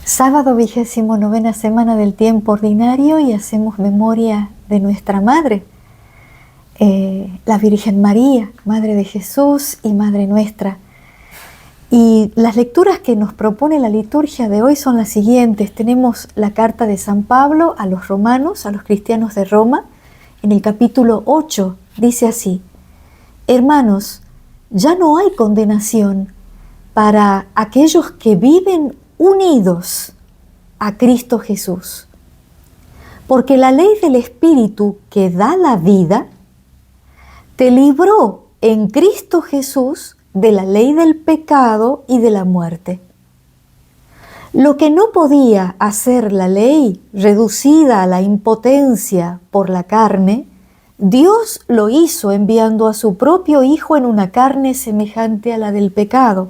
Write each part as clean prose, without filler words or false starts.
Sábado 29ª semana del tiempo ordinario y hacemos memoria de nuestra Madre, la Virgen María, Madre de Jesús y Madre nuestra. Y las lecturas que nos propone la liturgia de hoy son las siguientes. Tenemos la carta de San Pablo a los romanos, a los cristianos de Roma. En el capítulo 8 dice así: Hermanos, ya no hay condenación para aquellos que viven unidos a Cristo Jesús, porque la ley del Espíritu que da la vida te libró en Cristo Jesús de la ley del pecado y de la muerte. Lo que no podía hacer la ley, reducida a la impotencia por la carne, Dios lo hizo enviando a su propio Hijo en una carne semejante a la del pecado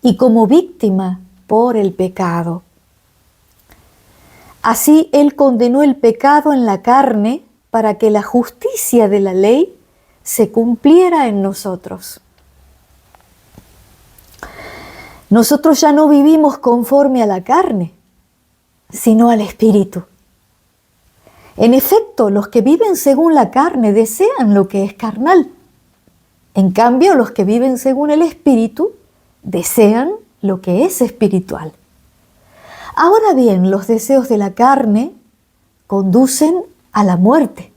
y como víctima por el pecado. Así Él condenó el pecado en la carne para que la justicia de la ley se cumpliera en nosotros. Nosotros ya no vivimos conforme a la carne, sino al Espíritu. En efecto, los que viven según la carne desean lo que es carnal. En cambio, los que viven según el Espíritu desean lo que es espiritual. Ahora bien, los deseos de la carne conducen a la muerte,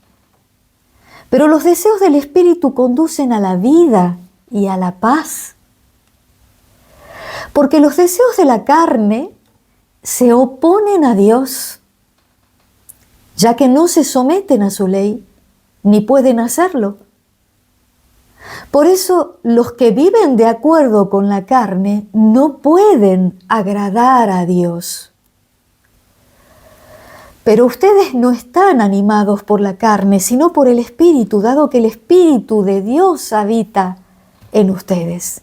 pero los deseos del Espíritu conducen a la vida y a la paz. Porque los deseos de la carne se oponen a Dios, ya que no se someten a su ley, ni pueden hacerlo. Por eso los que viven de acuerdo con la carne no pueden agradar a Dios. Pero ustedes no están animados por la carne, sino por el Espíritu, dado que el Espíritu de Dios habita en ustedes.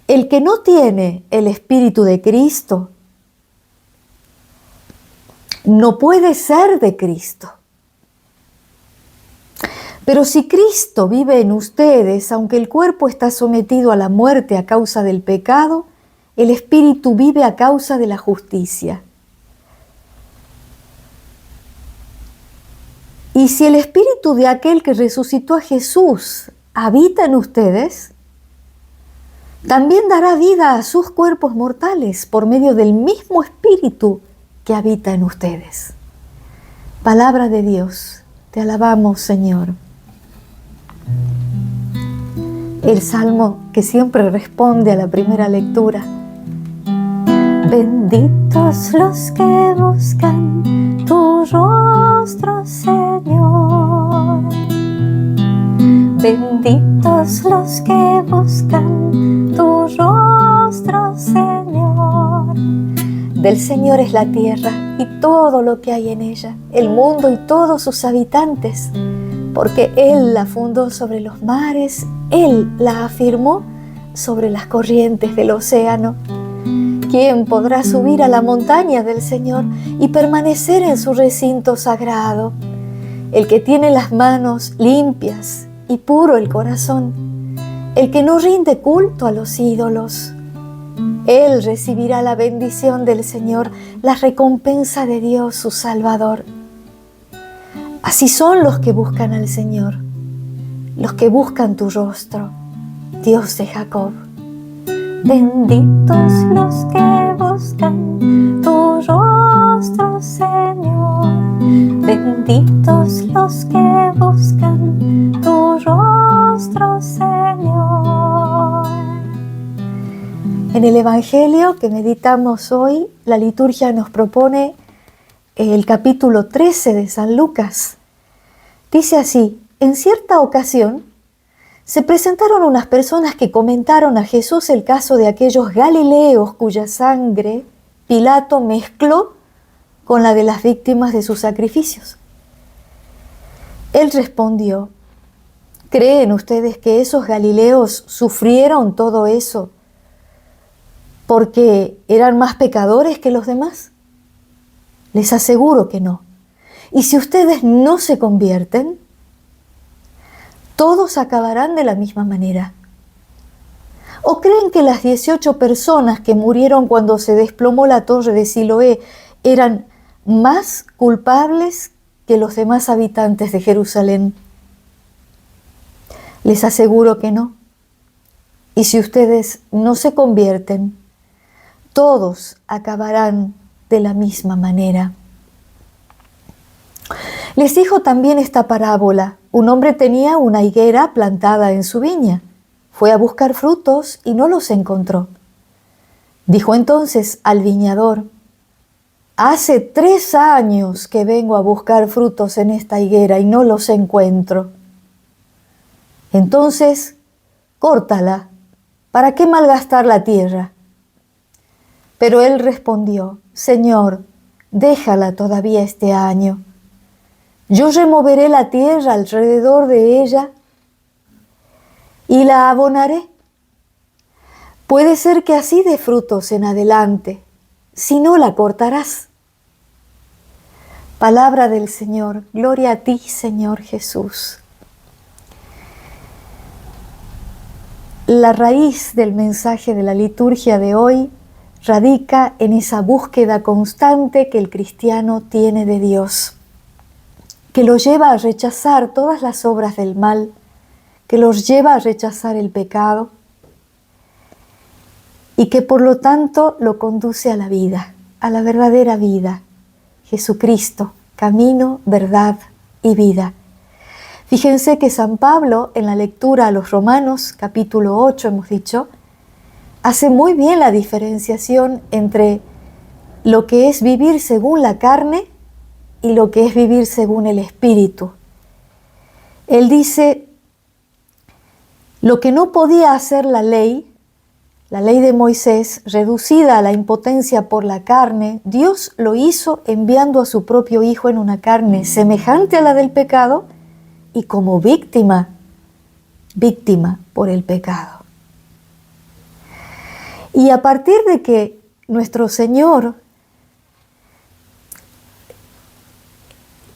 El que no tiene el Espíritu de Cristo no puede ser de Cristo. Pero si Cristo vive en ustedes, aunque el cuerpo está sometido a la muerte a causa del pecado, el Espíritu vive a causa de la justicia. Y si el Espíritu de aquel que resucitó a Jesús habita en ustedes, también dará vida a sus cuerpos mortales por medio del mismo Espíritu que habita en ustedes. Palabra de Dios, te alabamos, Señor. El salmo que siempre responde a la primera lectura. Benditos los que buscan tu rostro, Señor. Benditos los que buscan tu rostro, Señor. Del Señor es la tierra y todo lo que hay en ella, el mundo y todos sus habitantes, porque Él la fundó sobre los mares, Él la afirmó sobre las corrientes del océano. ¿Quién podrá subir a la montaña del Señor y permanecer en su recinto sagrado? El que tiene las manos limpias y puro el corazón, el que no rinde culto a los ídolos. Él recibirá la bendición del Señor, la recompensa de Dios, su Salvador. Así son los que buscan al Señor, los que buscan tu rostro, Dios de Jacob. Benditos los que buscan tu rostro, Señor. Benditos los que buscan tu rostro, Señor. En el Evangelio que meditamos hoy, la liturgia nos propone el capítulo 13 de San Lucas. Dice así: en cierta ocasión se presentaron unas personas que comentaron a Jesús el caso de aquellos galileos cuya sangre Pilato mezcló con la de las víctimas de sus sacrificios. Él respondió: ¿creen ustedes que esos galileos sufrieron todo eso porque eran más pecadores que los demás? Les aseguro que no. Y si ustedes no se convierten, todos acabarán de la misma manera. ¿O creen que las 18 personas que murieron cuando se desplomó la torre de Siloé eran más culpables que los demás habitantes de Jerusalén? Les aseguro que no. Y si ustedes no se convierten, todos acabarán de la misma manera. Les dijo también esta parábola. Un hombre tenía una higuera plantada en su viña. Fue a buscar frutos y no los encontró. Dijo entonces al viñador: hace 3 años que vengo a buscar frutos en esta higuera y no los encuentro. Entonces, córtala. ¿Para qué malgastar la tierra? Pero él respondió: Señor, déjala todavía este año. Yo removeré la tierra alrededor de ella y la abonaré. Puede ser que así dé frutos en adelante, si no la cortarás. Palabra del Señor. Gloria a ti, Señor Jesús. La raíz del mensaje de la liturgia de hoy radica en esa búsqueda constante que el cristiano tiene de Dios, que lo lleva a rechazar todas las obras del mal, que los lleva a rechazar el pecado y que por lo tanto lo conduce a la vida, a la verdadera vida. Jesucristo, camino, verdad y vida. Fíjense que San Pablo, en la lectura a los Romanos, capítulo 8, hemos dicho, hace muy bien la diferenciación entre lo que es vivir según la carne y lo que es vivir según el Espíritu. Él dice: lo que no podía hacer la ley de Moisés, reducida a la impotencia por la carne, Dios lo hizo enviando a su propio Hijo en una carne semejante a la del pecado y como víctima por el pecado. Y a partir de que nuestro Señor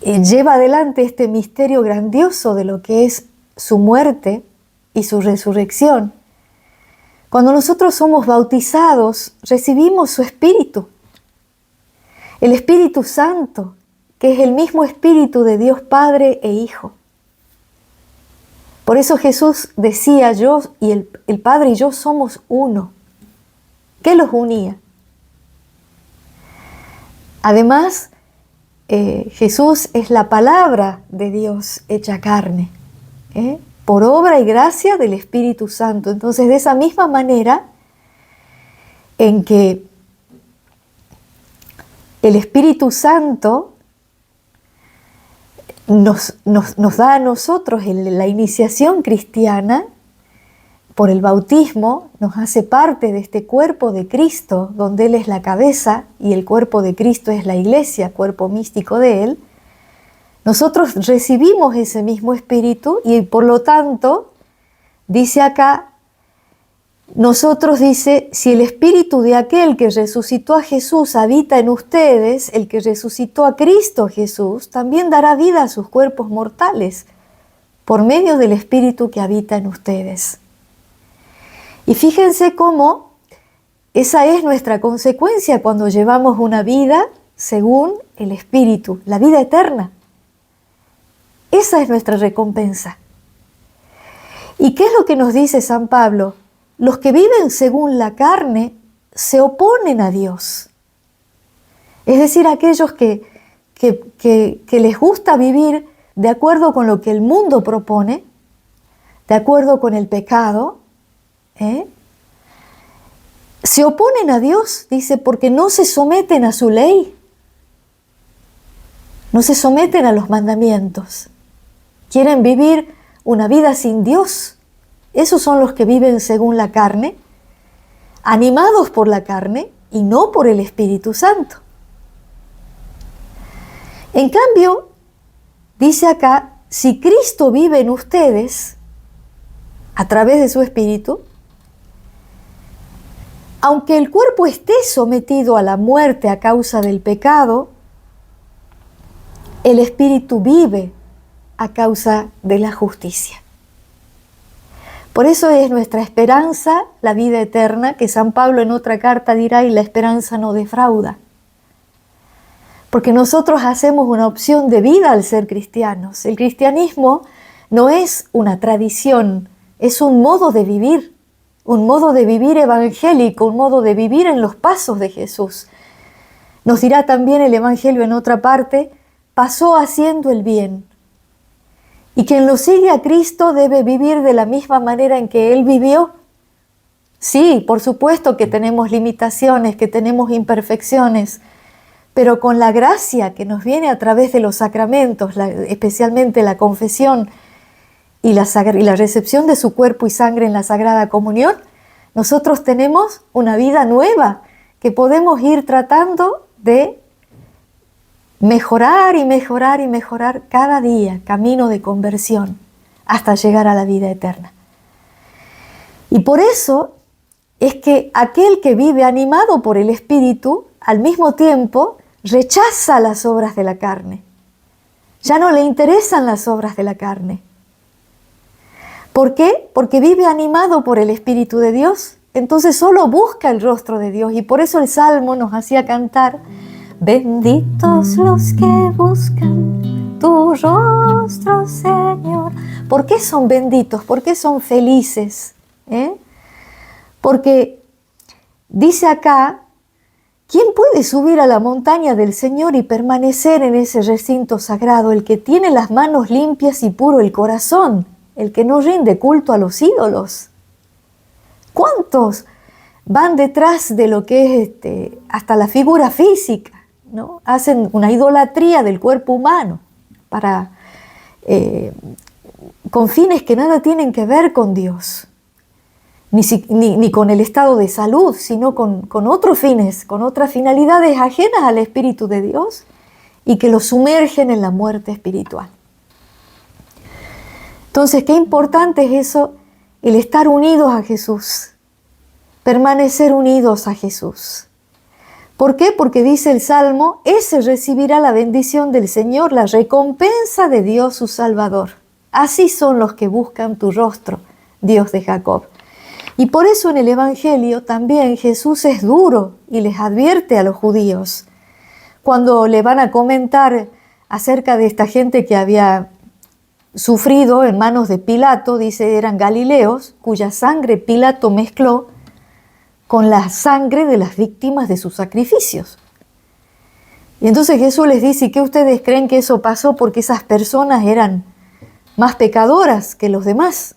lleva adelante este misterio grandioso de lo que es su muerte y su resurrección, cuando nosotros somos bautizados, recibimos su Espíritu, el Espíritu Santo, que es el mismo Espíritu de Dios Padre e Hijo. Por eso Jesús decía: yo y el Padre y yo somos uno. ¿Qué los unía? Además, Jesús es la palabra de Dios hecha carne, por obra y gracia del Espíritu Santo. Entonces, de esa misma manera en que el Espíritu Santo nos da a nosotros la iniciación cristiana, por el bautismo nos hace parte de este cuerpo de Cristo, donde Él es la cabeza y el cuerpo de Cristo es la iglesia, cuerpo místico de Él. Nosotros recibimos ese mismo Espíritu y por lo tanto, dice acá, si el Espíritu de aquel que resucitó a Jesús habita en ustedes, el que resucitó a Cristo Jesús, también dará vida a sus cuerpos mortales por medio del Espíritu que habita en ustedes. Y fíjense cómo esa es nuestra consecuencia cuando llevamos una vida según el Espíritu, la vida eterna. Esa es nuestra recompensa. ¿Y qué es lo que nos dice San Pablo? Los que viven según la carne se oponen a Dios. Es decir, aquellos que les gusta vivir de acuerdo con lo que el mundo propone, de acuerdo con el pecado, se oponen a Dios, dice, porque no se someten a su ley, no se someten a los mandamientos. Quieren vivir una vida sin Dios. Esos son los que viven según la carne, animados por la carne y no por el Espíritu Santo. En cambio, dice acá, si Cristo vive en ustedes a través de su Espíritu, aunque el cuerpo esté sometido a la muerte a causa del pecado, el Espíritu vive a causa de la justicia. Por eso es nuestra esperanza la vida eterna, que San Pablo en otra carta dirá, y la esperanza no defrauda. Porque nosotros hacemos una opción de vida al ser cristianos. El cristianismo no es una tradición, es un modo de vivir evangélico, un modo de vivir en los pasos de Jesús. Nos dirá también el Evangelio en otra parte, pasó haciendo el bien. Y quien lo sigue a Cristo debe vivir de la misma manera en que Él vivió. Sí, por supuesto que tenemos limitaciones, que tenemos imperfecciones, pero con la gracia que nos viene a través de los sacramentos, especialmente la confesión y la recepción de su cuerpo y sangre en la Sagrada Comunión, nosotros tenemos una vida nueva que podemos ir tratando de mejorar y mejorar y mejorar cada día, camino de conversión, hasta llegar a la vida eterna. Y por eso es que aquel que vive animado por el Espíritu, al mismo tiempo, rechaza las obras de la carne. Ya no le interesan las obras de la carne. ¿Por qué? Porque vive animado por el Espíritu de Dios. Entonces solo busca el rostro de Dios. Y por eso el Salmo nos hacía cantar: benditos los que buscan tu rostro, Señor. ¿Por qué son benditos? ¿Por qué son felices? Porque dice acá, ¿quién puede subir a la montaña del Señor y permanecer en ese recinto sagrado? El que tiene las manos limpias y puro el corazón, el que no rinde culto a los ídolos. ¿Cuántos van detrás de lo que es hasta la figura física, ¿no? Hacen una idolatría del cuerpo humano con fines que nada tienen que ver con Dios, ni con el estado de salud, sino con otros fines, con otras finalidades ajenas al Espíritu de Dios y que los sumergen en la muerte espiritual. Entonces, qué importante es eso, el estar unidos a Jesús, permanecer unidos a Jesús. ¿Por qué? Porque dice el Salmo, ese recibirá la bendición del Señor, la recompensa de Dios su Salvador. Así son los que buscan tu rostro, Dios de Jacob. Y por eso en el Evangelio también Jesús es duro y les advierte a los judíos. Cuando le van a comentar acerca de esta gente que había sufrido en manos de Pilato, dice, eran galileos, cuya sangre Pilato mezcló con la sangre de las víctimas de sus sacrificios. Y entonces Jesús les dice, ¿qué ustedes creen que eso pasó porque esas personas eran más pecadoras que los demás?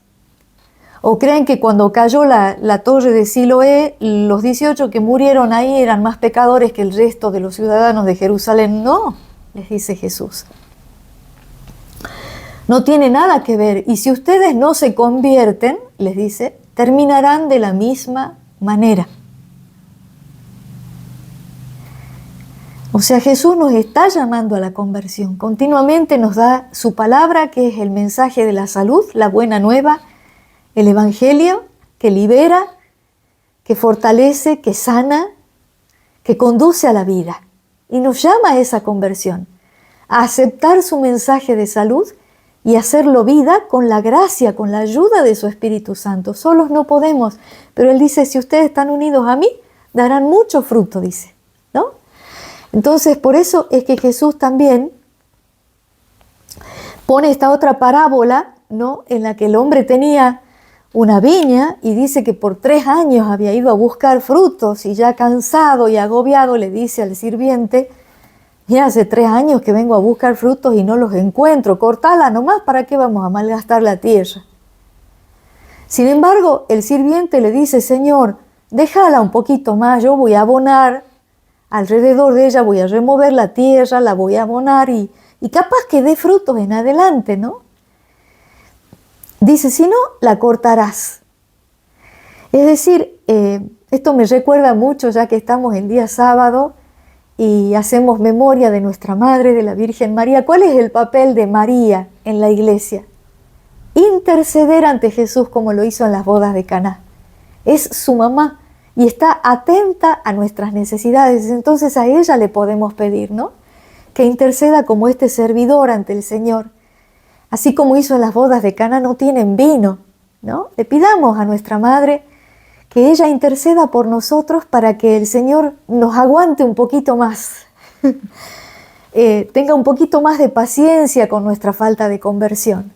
¿O creen que cuando cayó la torre de Siloé, los 18 que murieron ahí eran más pecadores que el resto de los ciudadanos de Jerusalén? No, les dice Jesús. No tiene nada que ver. Y si ustedes no se convierten, les dice, terminarán de la misma manera. O sea, Jesús nos está llamando a la conversión. Continuamente nos da su palabra, que es el mensaje de la salud, la buena nueva, el Evangelio que libera, que fortalece, que sana, que conduce a la vida. Y nos llama a esa conversión, a aceptar su mensaje de salud y hacerlo vida con la gracia, con la ayuda de su Espíritu Santo. Solos no podemos, pero Él dice, si ustedes están unidos a mí, darán mucho fruto, dice, ¿no? Entonces, por eso es que Jesús también pone esta otra parábola, ¿no?, en la que el hombre tenía una viña y dice que por 3 años había ido a buscar frutos y ya cansado y agobiado le dice al sirviente, mira, hace 3 años que vengo a buscar frutos y no los encuentro, cortala nomás, ¿para qué vamos a malgastar la tierra? Sin embargo, el sirviente le dice, Señor, déjala un poquito más, yo voy a abonar alrededor de ella, voy a remover la tierra, la voy a abonar y capaz que dé frutos en adelante, ¿no? Dice, si no, la cortarás. Es decir, esto me recuerda mucho, ya que estamos en día sábado y hacemos memoria de nuestra Madre, de la Virgen María. ¿Cuál es el papel de María en la iglesia? Interceder ante Jesús como lo hizo en las bodas de Caná. Es su mamá y está atenta a nuestras necesidades. Entonces a ella le podemos pedir, ¿no?, que interceda como este servidor ante el Señor. Así como hizo en las bodas de Caná, no tienen vino. ¿no? Le pidamos a nuestra Madre que ella interceda por nosotros para que el Señor nos aguante un poquito más, tenga un poquito más de paciencia con nuestra falta de conversión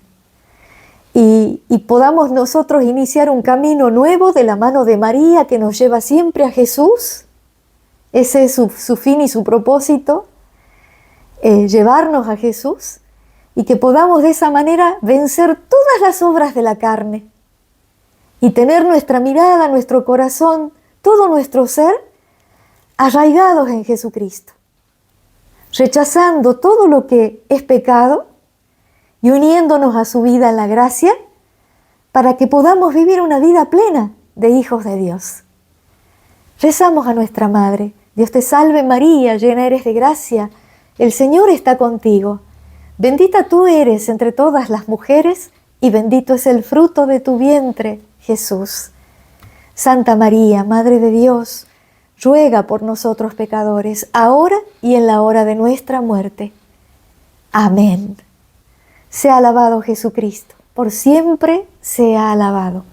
y podamos nosotros iniciar un camino nuevo de la mano de María que nos lleva siempre a Jesús. Ese es su fin y su propósito, llevarnos a Jesús, y que podamos de esa manera vencer todas las obras de la carne y tener nuestra mirada, nuestro corazón, todo nuestro ser arraigados en Jesucristo, rechazando todo lo que es pecado y uniéndonos a su vida en la gracia para que podamos vivir una vida plena de hijos de Dios. Rezamos a nuestra Madre. Dios te salve María, llena eres de gracia, el Señor está contigo. Bendita tú eres entre todas las mujeres y bendito es el fruto de tu vientre, Jesús. Santa María, Madre de Dios, ruega por nosotros pecadores, ahora y en la hora de nuestra muerte. Amén. Sea alabado Jesucristo, por siempre sea alabado.